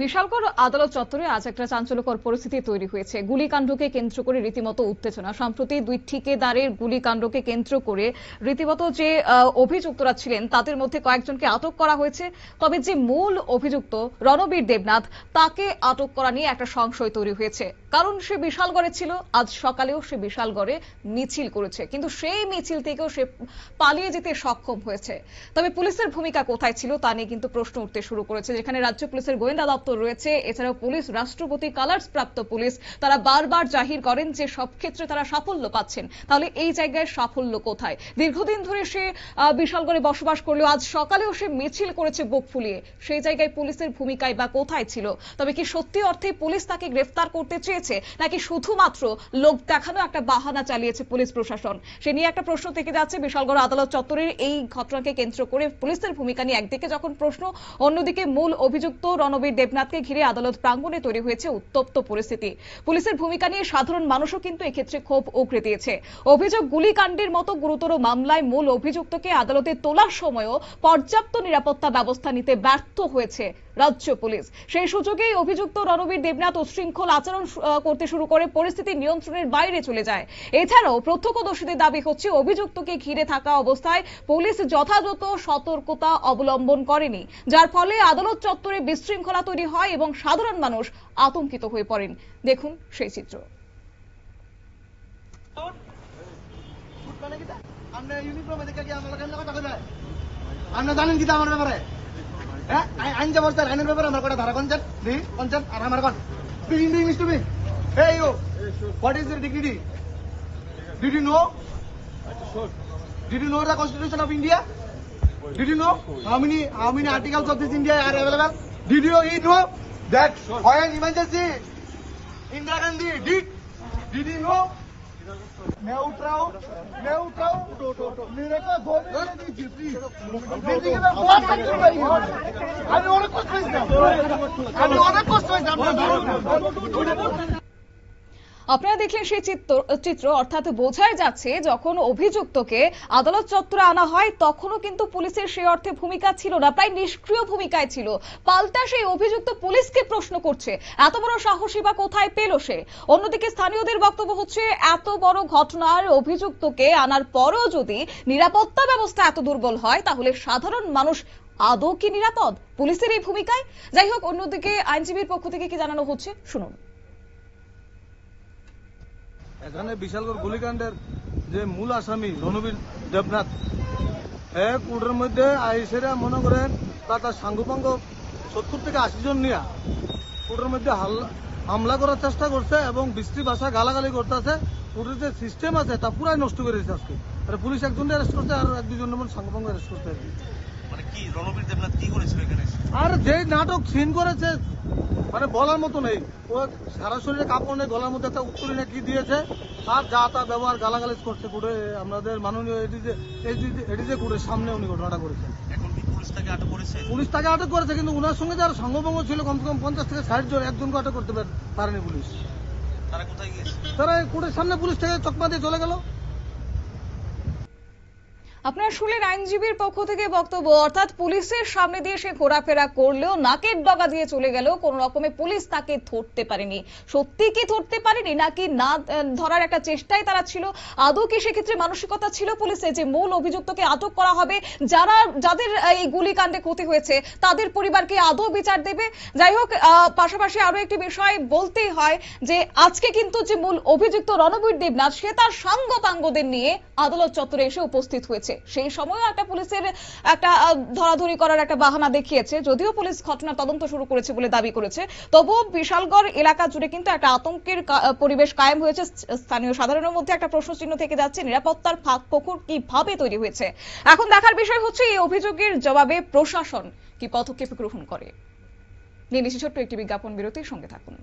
বিশালগড় আদালত চত্বরে আজ একটা চাঞ্চল্যকর পরিস্থিতি তৈরি হয়েছে। গুলিকাণ্ডকে কেন্দ্র করে রীতিমতো উত্তেজনা। সম্প্রতি দুই ঠিকাদারের গুলিকাণ্ডকে কেন্দ্র করে রীতিমতো যে অভিযুক্তরা ছিলেন তাদের মধ্যে কয়েকজনকে আটক করা হয়েছে। তবে যে মূল অভিযুক্ত রণবীর দেবনাথ, তাকে আটক করা নিয়ে একটা সংশয় তৈরি হয়েছে। কারণ সে বিশালগড়ে ছিল, আজ সকালেও সে বিশালগড়ে মিছিল করেছে, কিন্তু সেই মিছিল থেকেও সে পালিয়ে যেতে সক্ষম হয়েছে। তবে পুলিশের ভূমিকা কোথায় ছিল তা নিয়ে কিন্তু প্রশ্ন উঠতে শুরু করেছে। যেখানে রাজ্য পুলিশের গোয়েন্দা দপ্তর রয়েছে, এছাড়াও পুলিশ রাষ্ট্রপতি কালার্স প্রাপ্ত পুলিশ, তারা বারবার জাহির করেন যে সব ক্ষেত্রে তারা সাফল্য পাচ্ছেন। তাহলে এই জায়গায় সাফল্য কোথায়? দীর্ঘদিন ধরে সে বিশালগড়ে বসবাস করলেও আজ সকালেও সে মিছিল করেছে বুক ফুলিয়ে। সেই জায়গায় পুলিশের ভূমিকায় বা কোথায় ছিল? তবে কি সত্যি অর্থে পুলিশ তাকে গ্রেফতার করতে চেয়েছে, নাকি শুধুমাত্র লোক দেখানো একটা বাহানা চালিয়েছে পুলিশ প্রশাসন? সে নিয়ে একটা প্রশ্ন থেকে যাচ্ছে। বিশালগড় আদালত চত্বরের এই ঘটনাকে কেন্দ্র করে পুলিশের ভূমিকা নিয়ে একদিকে যখন প্রশ্ন, অন্যদিকে মূল অভিযুক্ত রণবীর দেবনাথকে ঘিরে আদালত প্রাঙ্গণে তৈরি হয়েছে উত্তপ্ত পরিস্থিতি। পুলিশের ভূমিকা নিয়ে সাধারণ মানুষও কিন্তু এক্ষেত্রে ক্ষোভ উগরে দিয়েছে। অভিযোগ, গুলিকাণ্ডের মতো গুরুতর মামলায় মূল অভিযুক্তকে আদালতে তোলার সময়ও পর্যাপ্ত নিরাপত্তা ব্যবস্থা নিতে ব্যর্থ হয়েছে রাজ্য পুলিশ। সেই সুযোগেই অভিযুক্ত রণবীর দেবনাথ উচ্ছৃঙ্খল আচরণ করতে শুরু করে পরিস্থিতি নিয়ন্ত্রণের বাইরে চলে যায়। এছাড়াও প্রত্যক্ষদর্শীদের দাবি হচ্ছে অভিযুক্তকে ঘিরে থাকা অবস্থায় পুলিশ যথাযথ সতর্কতা অবলম্বন করেনি, যার ফলে আদালত চত্বরে বিশৃঙ্খলা তৈরি হয় এবং সাধারণ মানুষ আতঙ্কিত হয়ে পড়েন। দেখুন সেই চিত্র। আপনারা জানেন কি আমার ব্যাপারে? আইন যে বলছেন আইনের ব্যাপারে আমার কটা ধারা কনছেন আর আমার কন speaking to English to me. Hey you, what is your degree? Did you know? Did you know the Constitution of India? Did you know how many articles of this India are available? Did you know that when emergency Indira Gandhi did you know? मैं उठ रहा हूँ मेरे को धोने दीजिए please. अभी और कुछ আপনারা দেখলেন সেই চিত্র। অর্থাৎ বোঝাই যাচ্ছে যখন অভিযুক্তকে আদালত চত্বরে আনা হয় তখনও কিন্তু পুলিশের সেই অর্থে ভূমিকা ছিল না, প্রায় নিষ্ক্রিয় ভূমিকায় ছিল। পাল্টা সেই অভিযুক্ত পুলিশকে প্রশ্ন করছে, এত বড় সাহসী বা কোথায় পেল সে? অন্যদিকে স্থানীয়দের বক্তব্য হচ্ছে, এত বড় ঘটনার অভিযুক্তকে আনার পরও যদি নিরাপত্তা ব্যবস্থা এত দুর্বল হয়, তাহলে সাধারণ মানুষ আদৌ কি নিরাপদ পুলিশের এই ভূমিকায়? যাই হোক, অন্যদিকে আইনজীবীর পক্ষ থেকে কি জানানো হচ্ছে শুনুন। এখানে বিশালগড় গুলিকাণ্ডের যে মূল আসামি রণবীর দেবনাথ, কোর্টের মধ্যে আইসেরা মনে করেন তার সাঙ্গপাঙ্গ 70 থেকে 80 জন নিয়ে কোর্টের মধ্যে হামলা করার চেষ্টা করছে এবং বৃষ্টি ভাষা গালাগালি করতেছে। কোর্টের যে সিস্টেম আছে তা পুরাই নষ্ট করে দিচ্ছে। আজকে পুলিশ একজনকে অ্যারেস্ট করছে আর 1-2 জন সাঙ্গপাঙ্গ অ্যারেস্ট করতে। মানে কি রণবীর দেবনাথ কি করেছিল এখানে? আর যে নাটক সিন করেছে মানে বলার মতো নেই। ও সারা শরীরে কাপড় নেই, গলার মধ্যে একটা উত্তরী না কি দিয়েছে, আর যা তা ব্যবহার গালাগালিজ করছে কোর্টে। আমাদের মাননীয় এডিজে কোর্টের সামনে উনি ঘটনাটা করেছেন। এখন কি পুলিশ তাকে আটক করেছে? পুলিশ তাকে আটক করেছে, কিন্তু উনার সঙ্গে যারা সঙ্গভঙ্গ ছিল কমসে কম 50 থেকে 60 জন, একজনকে আটক করতে পারেনি পুলিশ। তারা কোথায় গিয়েছে? তারা কোর্টের সামনে পুলিশ থেকে চকমা দিয়ে চলে গেল। আপনারা শুনলেন আইনজীবীর পক্ষ থেকে বক্তব্য। অর্থাৎ পুলিশের সামনে দিয়ে সে ঘোরাফেরা করলেও, নাকের ডগা দিয়ে চলে গেল, কোন রকমে পুলিশ তাকে ধরতে পারেনি। সত্যি কি ধরতে পারেনি, নাকি না ধরার একটা চেষ্টায় তারা ছিল? আদৌ কি সেক্ষেত্রে মানসিকতা ছিল পুলিশে যে মূল অভিযুক্তকে আটক করা হবে, যাদের এই গুলিকাণ্ডে ক্ষতি হয়েছে তাদের পরিবারকে আদৌ বিচার দেবে? যাই হোক, পাশাপাশি আরো একটি বিষয় বলতেই হয় যে আজকে কিন্তু যে মূল অভিযুক্ত রণবীর দেবনাথ, সে তার সাঙ্গপাঙ্গদের নিয়ে আদালত চত্বরে এসে উপস্থিত হয়েছে। সেই সময়ও একটা পুলিশের একটা ধরাধরি করার একটা বাহানা দেখিয়েছে। যদিও পুলিশ ঘটনার তদন্ত শুরু করেছে বলে দাবি করেছে, তবুও বিশালগড় এলাকা জুড়ে কিন্তু একটা আতঙ্কের পরিবেশ কায়েম হয়েছে। স্থানীয় সাধারণের মধ্যে একটা প্রশ্নচিহ্ন থেকে যাচ্ছে, নিরাপত্তার ফাঁকফোকর কিভাবে তৈরি হয়েছে। এখন দেখার বিষয় হচ্ছে এই অভিযোগের জবাবে প্রশাসন কি পদক্ষেপ গ্রহণ করে। নিয়ে নিচ্ছি ছোট্ট একটি বিজ্ঞাপন বিরতির সঙ্গে থাকুন।